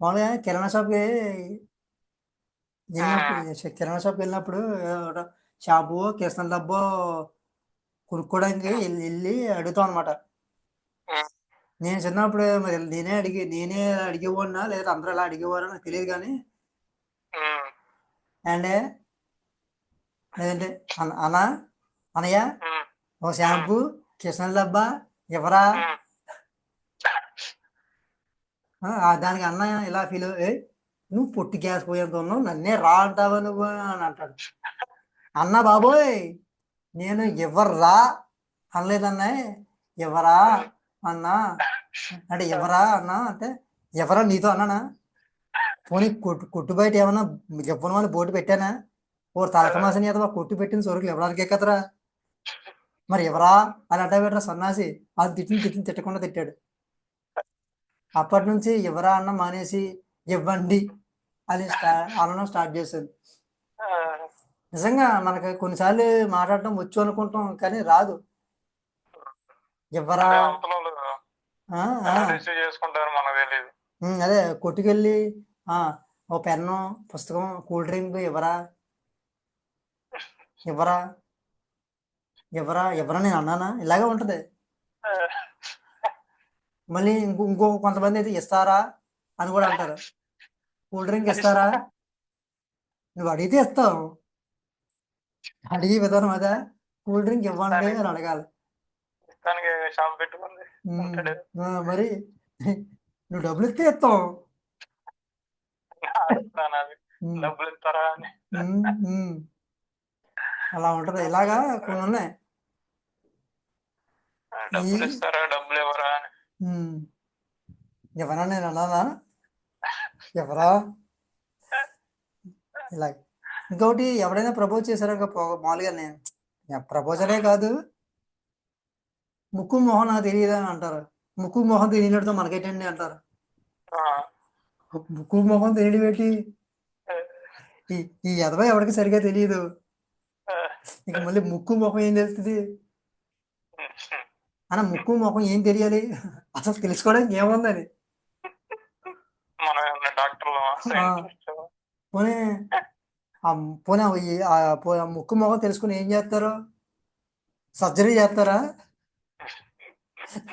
మామూలుగా వెళ్ళినప్పుడు ఉమ్, కిరాణా షాప్కి వెళ్ళినప్పుడు షాంపూ కిరసన డబ్బో కొనుక్కోవడానికి ఉమ్, వెళ్ళి అడుగుతాం అనమాట. ఉమ్, నేను చిన్నప్పుడు మరి నేనే అడిగేవాడినా లేదా అందరూ ఇలా అడిగేవారో నాకు తెలియదు కానీ ఉమ్, అండ్ లేదంటే అన్న అనయ్య ఉమ్, ఓ ఉమ్, షాంపూ కిరసన డబ్బా ఎవరా ఉమ్, దానికి అన్న ఇలా ఫీల్ ఏ నువ్వు పొట్టి గ్యాస్ పోయేంత ఉన్నావు నన్నే రా అంటావా నువ్వు అని అంటాడు. అన్న బాబోయ్ నేను ఎవర్రా అనలేదన్నా ఎవరా ఉమ్, అన్నా అంటే ఎవరా అన్నా అంటే ఎవరా నీతో అన్నానా పోనీ కొట్టు బయట ఏమన్నా ఇవ్వను అని బోటు పెట్టానా ఓ తలకమాసిన ఏదో కొట్టు పెట్టిన సరుకులు ఇవ్వడానికే కదరా మరి ఎవరా అని అడ్డా పెట్టరా సన్నాసి అది తిట్టకుండా తిట్టాడు. అప్పటి నుంచి ఎవరా అన్న మానేసి ఇవ్వండి అని అనడం స్టార్ట్ చేశాను. ఆ, నిజంగా మనకు కొన్నిసార్లు మాట్లాడటం వచ్చు అనుకుంటాం కానీ రాదు. ఎవరా అంటే అవతల వాళ్ళు ఆ, ఆ, ఎలా రిసీవ్ చేసుకుంటారో మనకు తెలియదు. అదే కొట్టుకెళ్ళి ఆ, ఓ పెన్ను పుస్తకం కూల్ డ్రింక్ ఎవరా ఎవరా ఎవరా నేను అన్నానా ఇలాగే ఉంటది. మళ్ళీ ఇంకో కొంతమంది అయితే ఇస్తారా అని కూడా అంటారు. కూల్ డ్రింక్ ఇస్తారా నువ్వు అడిగితే ఇస్తావు అడిగే విధానం అదే కూల్ డ్రింక్ ఇవ్వండి ఇస్తానికి అని అడగాలి. ఇస్తానికి షాప్ పెట్టుకుంది ఉమ్, ఉంటాడు. మరి నువ్వు డబ్బులు ఇస్తే ఇస్తావు. అడుగుతాను అది ఉమ్, డబ్బులు ఇస్తారా అని. ఉమ్, ఉమ్. అలా ఉంటది ఇలాగా కొన్ని ఉన్నాయి. ఈ డబ్బులు ఇస్తారా డబ్బులు ఎవరా అని. ఉమ్, ఎవరా నేను అన్నానా ఎవరా ఇలా ఇంకొకటి ఎవడైనా ప్రపోజ్ చేశారనుకో మామూలుగా నేను ప్రపోజలే కాదు ముక్కు మొహం నాకు తెలియదా అని అంటారు. ముక్కు మొహం తెలియనితో మనకేంటండి అంటారు. ఆ, ముక్కు మొహం తెలియడం ఏంటి ఈ ఈ ఎదవ ఎవరికి సరిగా తెలియదు. ఇక మళ్ళీ ముక్కు మొహం ఏం తెలుస్తుంది అన్న ముక్కు మొహం ఏం తెలియాలి అసలు తెలుసుకోవడానికి ఏముందని మనం ఏమన్నా డాక్టర్లు ఆ, సైంటిస్ట్. పోనీ ఆ పోనీ ఆ ముక్కు మొహం తెలుసుకుని ఏం చేస్తారు సర్జరీ చేస్తారా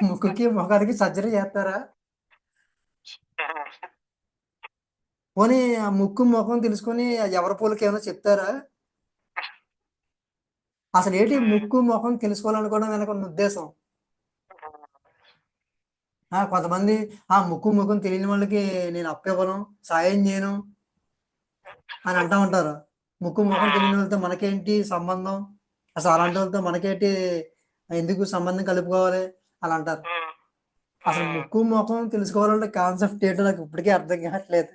ముక్కుకి ముఖానికి సర్జరీ చేస్తారా పోనీ ఆ ముక్కు ముఖం తెలుసుకొని ఎవరి పోలికి ఏమైనా చెప్తారా అసలు ఏంటి ముక్కు ముఖం తెలుసుకోవాలనుకోవడం వెనక ఉన్న ఉద్దేశం. కొంతమంది ఆ ముక్కు ముఖం తెలియని వాళ్ళకి నేను అప్పివ్వను సాయం చేయను అని అంటా ఉంటారు. ముక్కు ముఖం తెలియని వాళ్ళతో మనకేంటి సంబంధం అసలు అలాంటి వాళ్ళతో మనకేంటి ఎందుకు సంబంధం కలుపుకోవాలి అలా అంటారు. అసలు ముక్కు ముఖం తెలుసుకోవాలంటే కాన్సెప్ట్ ఏంటో నాకు ఇప్పటికీ అర్థం కావట్లేదు.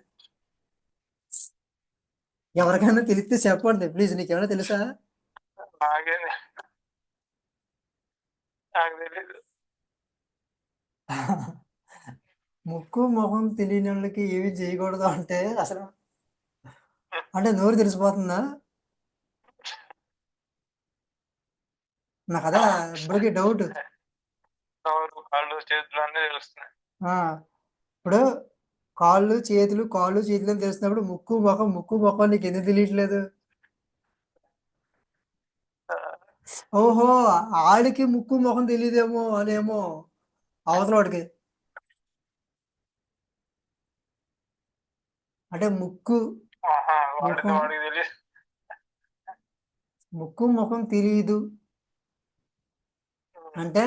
ఎవరికైనా తెలిస్తే చెప్పండి ప్లీజ్ నీకేమైనా తెలుసా నాకే నాకు తెలీదు. ముక్కు ముఖం తెలియని వాళ్ళకి ఏమి చేయకూడదు అంటే అసలు అంటే నోరు తెలిసిపోతుందా నాకు అదే ఇప్పటికీ డౌట్. నోరు కాళ్ళు చేతులు అన్నీ తెలుస్తున్నాయి. ఇప్పుడు కాళ్ళు చేతులు అని తెలిసినప్పుడు ముక్కు ముఖం నీకు ఎందుకు తెలియట్లేదు. ఓహో ఆడికి ముక్కు ముఖం తెలియదేమో అనేమో అవతలవాడికి అంటే ఆహా, వాడితో ముఖం వాడికి తెలియదు. ముఖం తెలియదు అంటే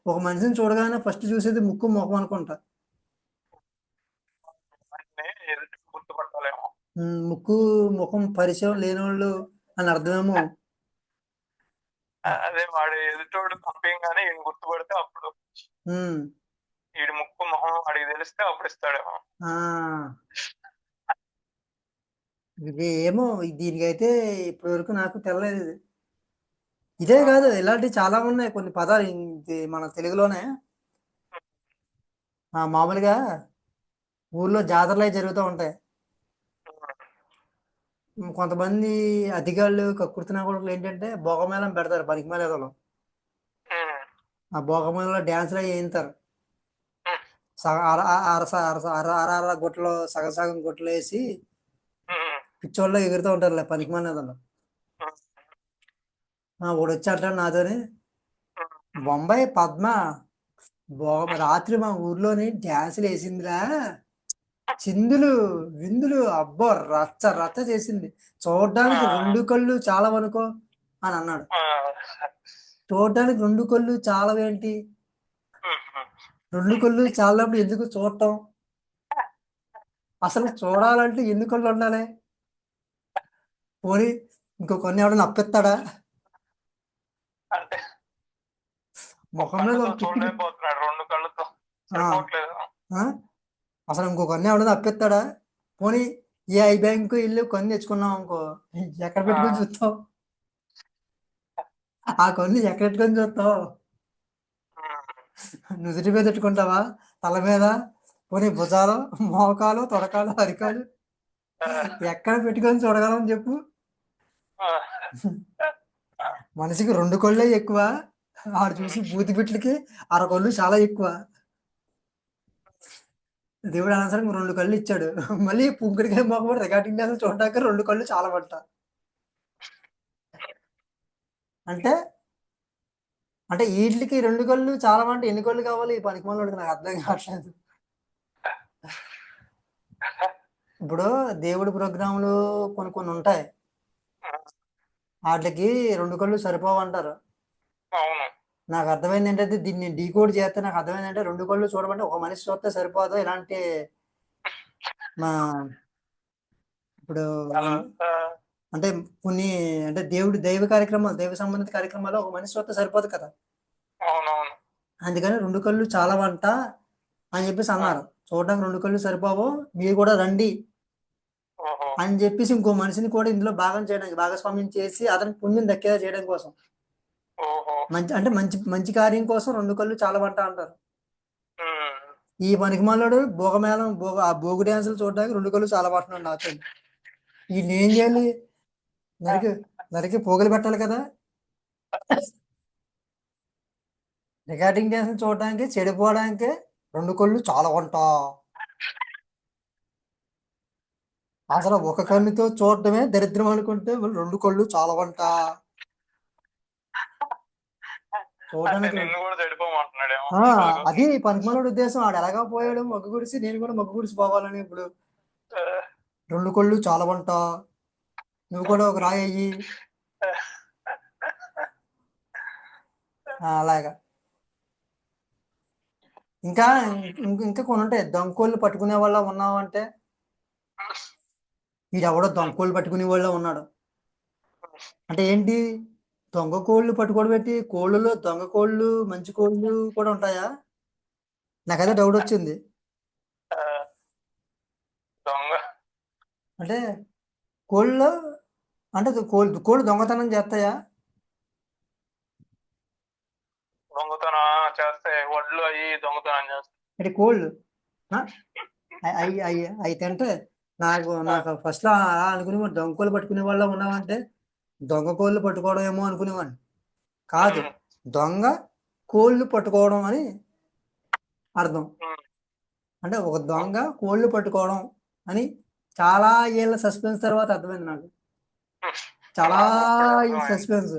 ఒక మనిషిని చూడగానే ఫస్ట్ చూసేది ముక్కు ముఖం అనుకుంటా. అన్నీ ఎదుటి గుర్తుపట్టాలేమో. ముక్కు ముఖం పరిచయం లేనోళ్ళు అని అర్థమేమో. అదే వాడు ఎదుటోడు పంపింగానే ఈయన గుర్తుపడితే అప్పుడు ఉమ్, ఈడి ముక్కు మొహం వాడికి తెలిస్తే అప్పుడు ఇస్తాడేమో. ఆ, ఇది ఏమో దీనికైతే ఇప్పటి వరకు నాకు తెల్లలేదు ఇది. ఇదే కాదు ఇలాంటివి చాలా ఉన్నాయి కొన్ని పదాలు ఇది మన తెలుగులోనే మామూలుగా ఊర్లో జాతరలు అవి జరుగుతూ ఉంటాయి. కొంతమంది అధికారులు కక్కుర్తినా కూడా ఏంటంటే భోగమేళం పెడతారు పనికిమాలేదోళ్ళు. ఆ భోగమేళంలో డ్యాన్సులు అవి వేయిస్తారు. అర గుట్టలో సగం సగం గుట్టలు వేసి ఉమ్, పిచ్చోళ్ళ ఎగురుతూ ఉంటారులే పనికి మానేదల్లో. ఉమ్, వాడు వచ్చి అంటాడు నాతోని, ఉమ్. బొంబాయి పద్మ రాత్రి మా ఊర్లోని డ్యాన్సులు వేసిందిరా, చిందులు విందులు అబ్బో రచ్చ రచ్చ చేసింది, చూడడానికి రెండు కళ్ళు చాలా వనుకో అని అన్నాడు. చూడడానికి రెండు కళ్ళు చాలవేంటి, రెండు కళ్ళు చాలప్పుడు ఎందుకు చూడటం, అసలు చూడాలంటే ఎన్ని కళ్ళు ఉండాలి, పోనీ ఇంకో కొన్ని ఎవడన్నా అప్పిస్తాడా, అంటే ముఖం మీద కళ్ళతో ఒక పిచ్చి చూడలేకపోతున్నాడు, రెండు కళ్ళతో సరిపోవట్లేదు. అసలు ఇంకో కొన్ని ఎవడన్నా అప్పిస్తాడా, పోనీ ఏ ఐ బ్యాంకు వెళ్ళి కొన్ని తెచ్చుకున్నాం అనుకో, ఎక్కడ పెట్టుకొని చూస్తావు, ఆ కొన్ని ఎక్కడ పెట్టుకొని చూస్తావు, నుదుటి మీద పెట్టుకుంటావా, తల మీద, పోనీ భుజాలు, మోకాలు, తొడకాలు, అరికాలు ఎక్కడ పెట్టుకొని చూడగలం చెప్పు. మనిషికి రెండు కళ్ళే ఎక్కువ, ఆడు చూసి బూతి బిట్లకి అరకొళ్ళు చాలా ఎక్కువ. దేవుడు అనవసరం రెండు కళ్ళు ఇచ్చాడు, మళ్ళీ పుంకుడికాయ మొక్క రికార్డింగ్ డాన్స్ చూడడానికి రెండు కళ్ళు చాలా పట్ట. అంటే అంటే వీటికి రెండు కళ్ళు చాలా అంటే ఎన్ని కళ్ళు కావాలి ఈ పనికి మనోడికి, నాకు అర్థం కావట్లేదు. ఇప్పుడు దేవుడి ప్రోగ్రాంలు కొన్ని కొన్ని ఉంటాయి, వాటికి రెండు కళ్ళు సరిపోవంటారు. అవును. నాకు అర్థమైంది ఏంటంటే దీన్ని డీకోడ్ చేస్తే నాకు అర్థమైంది అంటే రెండు కళ్ళు చూడమంటే ఒక మనిషి చూస్తే సరిపోదు, ఇలాంటి మా ఇప్పుడు అంటే కొన్ని అంటే దైవ కార్యక్రమాలు, దైవ సంబంధిత కార్యక్రమాలు ఒక మనిషి చూస్తే సరిపోదు కదా, అవునవును. అందుకని రెండు కళ్ళు చాలా వంట అని చెప్పేసి అన్నారు. చూడడానికి రెండు కళ్ళు సరిపోవు, మీరు కూడా రండి అని చెప్పేసి ఇంకో మనిషిని కూడా ఇందులో భాగం చేయడానికి, భాగస్వామ్యం చేసి అతనికి పుణ్యం దక్కేలా చేయడం కోసం, అంటే మంచి మంచి కార్యం కోసం రెండు కళ్ళు చాలా వంట అంటారు. ఈ పనికిమాలోడు భోగమేళం ఆ భోగు డ్యాన్సులు చూడడానికి రెండు కళ్ళు చాలా పడుతున్నాడు నాతో. ఈ ఏం చేయాలి, నరికి నరికి పోగులు పెట్టాలి కదా, రికార్డింగ్ డ్యాన్స్ చూడడానికి చెడిపోవడానికి రెండు కళ్ళు చాలా వంట, అసలు ఒక కన్నుతో చూడటమే దరిద్రం అనుకుంటే రెండు కళ్ళు చాలా వంట. చూడడానికి అది పనికిమాలోడు ఉద్దేశం, ఆడు ఎలాగా పోయాడు మగ్గు గుడిసి, నేను కూడా మగ్గు గుడిసి పోవాలని. ఇప్పుడు రెండు కళ్ళు చాలా వంట, నువ్వు కూడా ఒక రాయి అయ్యి, అలాగా. ఇంకా ఇంకా కొన్ని ఉంటాయి, దొంగకోళ్ళు పట్టుకునే వాళ్ళ ఉన్నావు అంటే, వీడెవడో దొంగకోళ్ళు పట్టుకునే వాళ్ళ ఉన్నాడు అంటే ఏంటి, దొంగ కోళ్ళు పట్టుకోవడం పెట్టి, కోళ్ళలో దొంగ కోళ్ళు మంచి కోళ్ళు కూడా ఉంటాయా, నాకైతే డౌట్ వచ్చింది. అంటే కోళ్ళు అంటే కోళ్ళు దొంగతనం చేస్తాయా, దొంగతనం చేస్తాయి, వడ్లు అయ్యి దొంగతనం చేస్తాయి. అంటే కోళ్ళు అవి తింటే నాకు ఫస్ట్ అనుకునేవాడు దొంగ కోళ్ళు పట్టుకునే వాళ్ళ ఉన్నామంటే దొంగ కోళ్ళు పట్టుకోవడం ఏమో అనుకునేవాడిని. కాదు, దొంగ కోళ్ళు పట్టుకోవడం అని అర్థం. అంటే ఒక దొంగ కోళ్ళు పట్టుకోవడం అని చాలా ఏళ్ళ సస్పెన్స్ తర్వాత అర్థమైంది నాకు, చాలా సస్పెన్స్.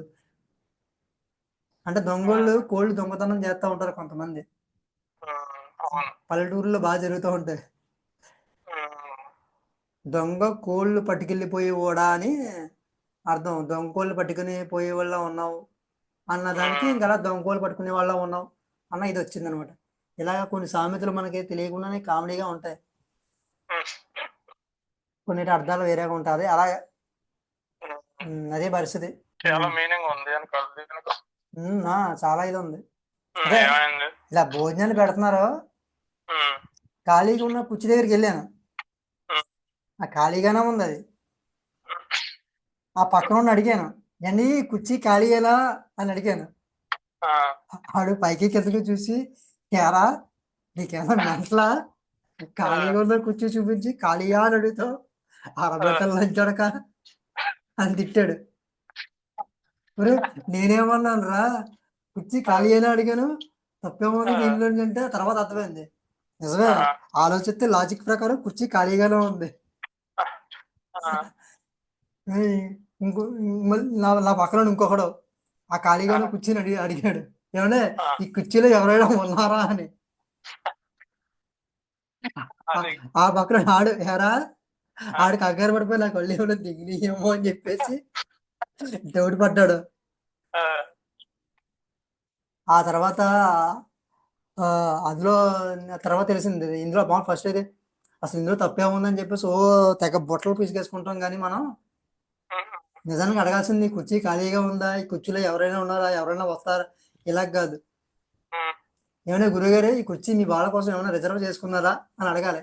అంటే దొంగోళ్ళు కోళ్ళు దొంగతనం చేస్తూ ఉంటారు కొంతమంది, పల్లెటూరులో బాగా జరుగుతూ ఉంటాయి. దొంగ కోళ్ళు పట్టుకెళ్ళిపోయేవాడా అని అర్థం, దొంగ కోళ్ళు పట్టుకుని పోయే వాళ్ళ ఉన్నావు అన్నదానికి ఇంకా దొంగ కోళ్ళు పట్టుకునే వాళ్ళ ఉన్నావు అన్న ఇది వచ్చింది అనమాట. ఇలాగ కొన్ని సామెతలు మనకి తెలియకుండానే కామెడీగా ఉంటాయి, కొన్నిటి అర్థాలు వేరేగా ఉంటుంది. అలాగే అదే పరిస్థితి, చాలా ఇది ఉంది. అదే ఇలా భోజనాలు పెడుతున్నారు, ఖాళీగా ఉన్న కుర్చీ దగ్గరికి వెళ్ళాను, ఆ ఖాళీగానే ఉంది అది, ఆ పక్కన ఉన్న అడిగాను, ఏంటి కుర్చీ ఖాళీ ఎలా అని అడిగాను. ఆడు పైకి కిందకి చూసి, కేరా నీకేమన్నా మెంటలా, ఖాళీగా ఉన్న కుర్చీ చూపించి ఖాళీగా అని అడుగుతావు, అరబెట్టలు లంచడక అని తిట్టాడు. నేనేమన్నాను రా, కుర్చీ ఖాళీ అయినా అడిగాను, తప్పేముంది దీనిలో అంటే తర్వాత అర్థమైంది, నిజమే. ఆ, ఆలోచిస్తే లాజిక్ ప్రకారం కుర్చీ ఖాళీగానే ఉంది. ఆ, ఏయ్, ఇంకో మళ్ళీ నా పక్కన ఇంకొకడు ఆ ఖాళీగానే ఆ, కుర్చీని అడిగాడు, ఏమంటే ఆ, ఈ కుర్చీలో ఎవరైనా ఉన్నారా అని. ఆ- అది ఆ పక్కన ఆడు ఎరా ఆ, ఆడు కంగారు పడిపోయి నాకు కళ్ళు ఏమైనా దిగినాయేమో అని చెప్పేసి డౌట్ పడ్డాడు. ఆ, ఆ తర్వాత అందులో నా తర్వాత తెలిసింది ఇందులో బాగా ఫస్ట్ అయితే అసలు ఇందులో తప్పేముందని చెప్పేసి తెగ బొట్టలు పిసికేసుకుంటాం కానీ మనం ఉమ్, నిజానికి అడగాల్సింది ఈ కుర్చీ ఖాళీగా ఉందా, ఈ కుర్చీలో ఎవరైనా ఉన్నారా, ఎవరైనా వస్తారా, ఇలా కాదు. ఉమ్. ఏమైనా గురుగారు ఈ కుర్చీ మీ వాళ్ళ కోసం ఏమైనా రిజర్వ్ చేసుకున్నారా అని అడగాలి.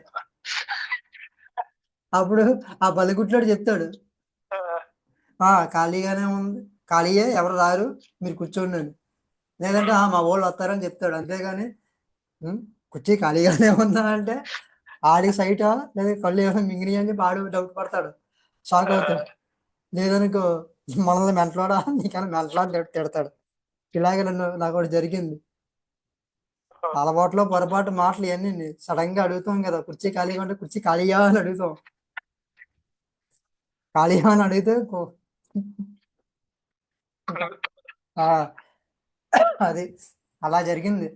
అప్పుడు ఆ బలిగుట్లాడు చెప్తాడు, ఆ, ఖాళీగానే ఉంది, ఖాళీయే, ఎవరు రారు, మీరు కూర్చోండి అని. లేదంటే ఉమ్, మా వాళ్ళు వస్తారని చెప్తాడు. అంతేగాని "ఉం, కుర్చీ ఖాళీగానే ఉందా అంటే ఆడి సైటా లేదా కళ్ళు ఏమైనా మింగినాయి అని చెప్పి ఆడు డౌట్ పడతాడు, షాక్ ఆ, అవుతాడు. లేదనుకో మనల్ని మెంటలోడా నీకన్నా మెంటలా అని తిడతాడు. ఇలాగే నాకు ఒకటి జరిగింది. అలవాట్లో పొరపాటు మాటలు ఇవన్నీ సడన్ గా అడుగుతాం కదా, కుర్చీ ఖాళీగా ఉంటే కుర్చీ ఖాళీయా అని అడుగుతాం. ఖాళీయా అని అడిగితే ఆ, అది అలా జరిగింది.